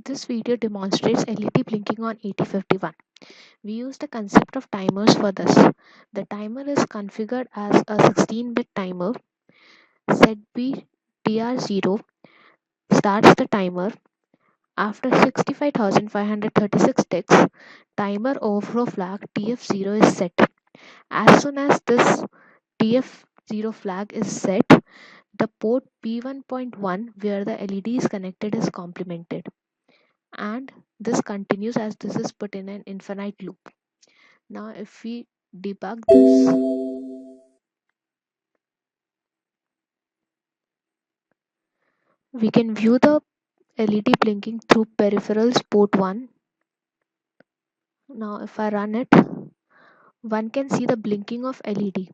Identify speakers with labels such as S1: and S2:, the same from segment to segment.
S1: This video demonstrates LED blinking on 8051. We use the concept of timers for this. The timer is configured as a 16-bit timer. setb tr0 starts the timer. After 65,536 ticks, timer overflow flag TF0 is set. As soon as this TF0 flag is set, the port P1.1 where the LED is connected is complemented. And this continues as this is put in an infinite loop. Now if we debug this, we can view the LED blinking through peripherals port 1. Now if I run it, one can see the blinking of LED.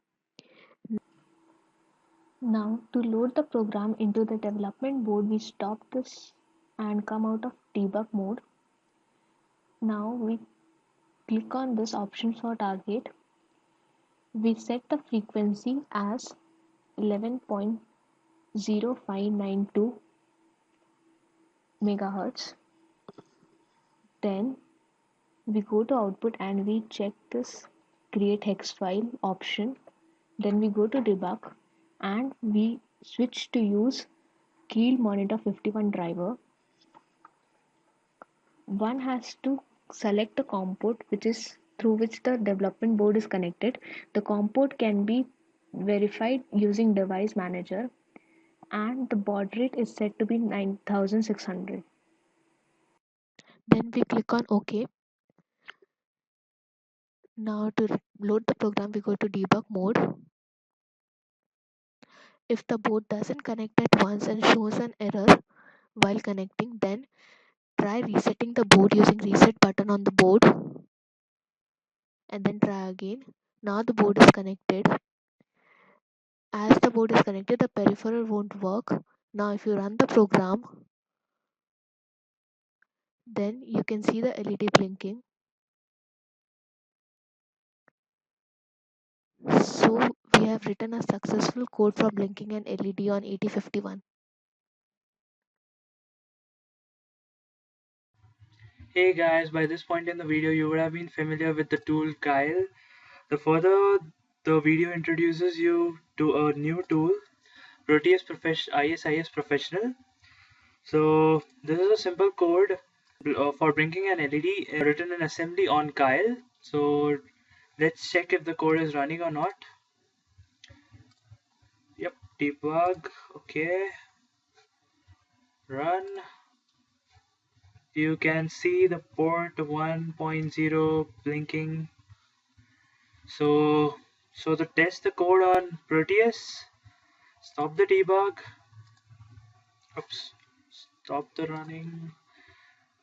S1: Now to load the program into the development board, we stop this and come out of debug mode. Now we click on this option for target. We set the frequency as 11.0592 megahertz. Then we go to output and we check this create hex file option. Then we go to debug and we switch to use KEIL monitor 51 driver. One has to select the COM port which is through which the development board is connected. The COM port can be verified using device manager and the baud rate is set to be 9600. Then we click on OK. Now to load the program, we go to debug mode. If the board doesn't connect at once and shows an error while connecting, then try resetting the board using reset button on the board and then try again. Now the board is connected. As the board is connected, the peripheral won't work. Now if you run the program, then you can see the LED blinking. So we have written a successful code for blinking an LED on 8051.
S2: Hey guys, by this point in the video you would have been familiar with the tool KEIL. The video introduces you to a new tool, Proteus ISIS Professional. So this is a simple code for blinking an LED written in assembly on KEIL. So let's check if the code is running or not. Yep, debug, okay, run. You can see the port 1.0 blinking. So to test the code on Proteus, stop the debug, oops, stop the running,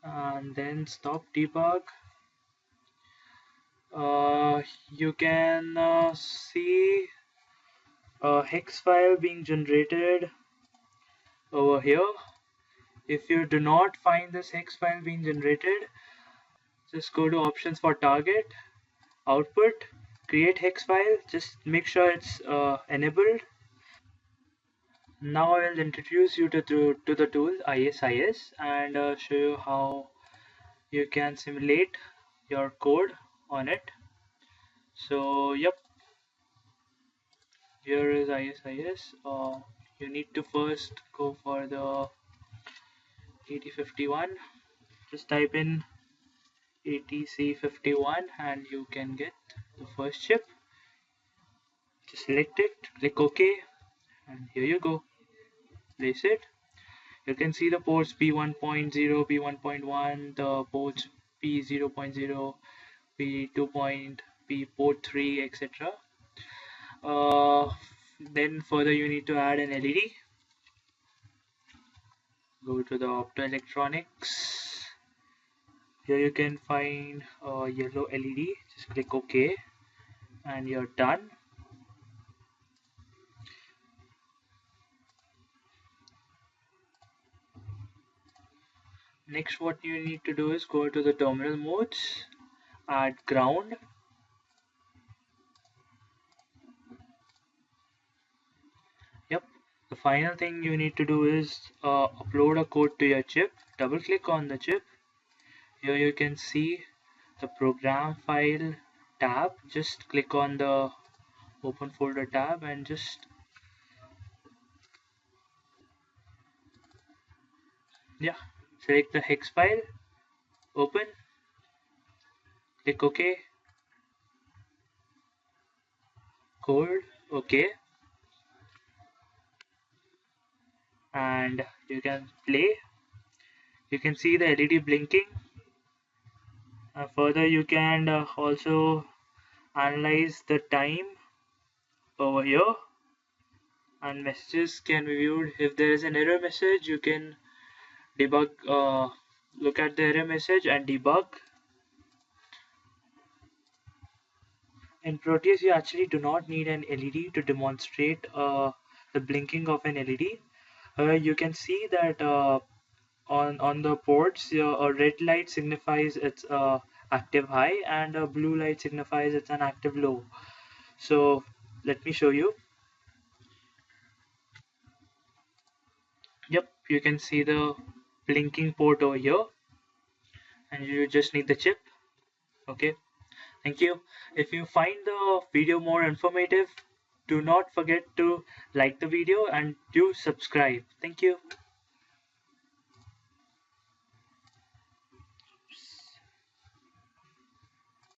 S2: and then stop debug. You can see a hex file being generated over here. If you do not find this hex file being generated, just go to options for target, output, create hex file. Just make sure it's enabled. Now I will introduce you to the tool ISIS and show you how you can simulate your code on it. So yep, here is ISIS. You need to first go for the 8051. Just type in ATC51 and you can get the first chip. Just select it, click OK, and here you go. Place it. You can see the ports P1.0, P1.1, the ports P0.0, P2. P port 3, etc. Then further you need to add an LED. Go to the optoelectronics. Here you can find a yellow LED. Just click OK and you're done. Next what you need to do is go to the terminal modes, add ground. Yep, the final thing you need to do is upload a code to your chip double click on the chip. Here you can see the program file tab. Just click on the open folder tab and just, yeah, select the hex file, open, click OK, code, OK, and you can play. You can see the LED blinking. Further, you can also analyze the time over here, and messages can be viewed. If there is an error message, you can debug, look at the error message and debug. In Proteus, you actually do not need an LED to demonstrate the blinking of an LED. You can see that on the ports, a red light signifies it's active high, and a blue light signifies it's an active low. So let me show you. Yep, you can see the blinking port over here, and you just need the chip. Okay, thank you. If you find the video more informative, do not forget to like the video and do subscribe. Thank you.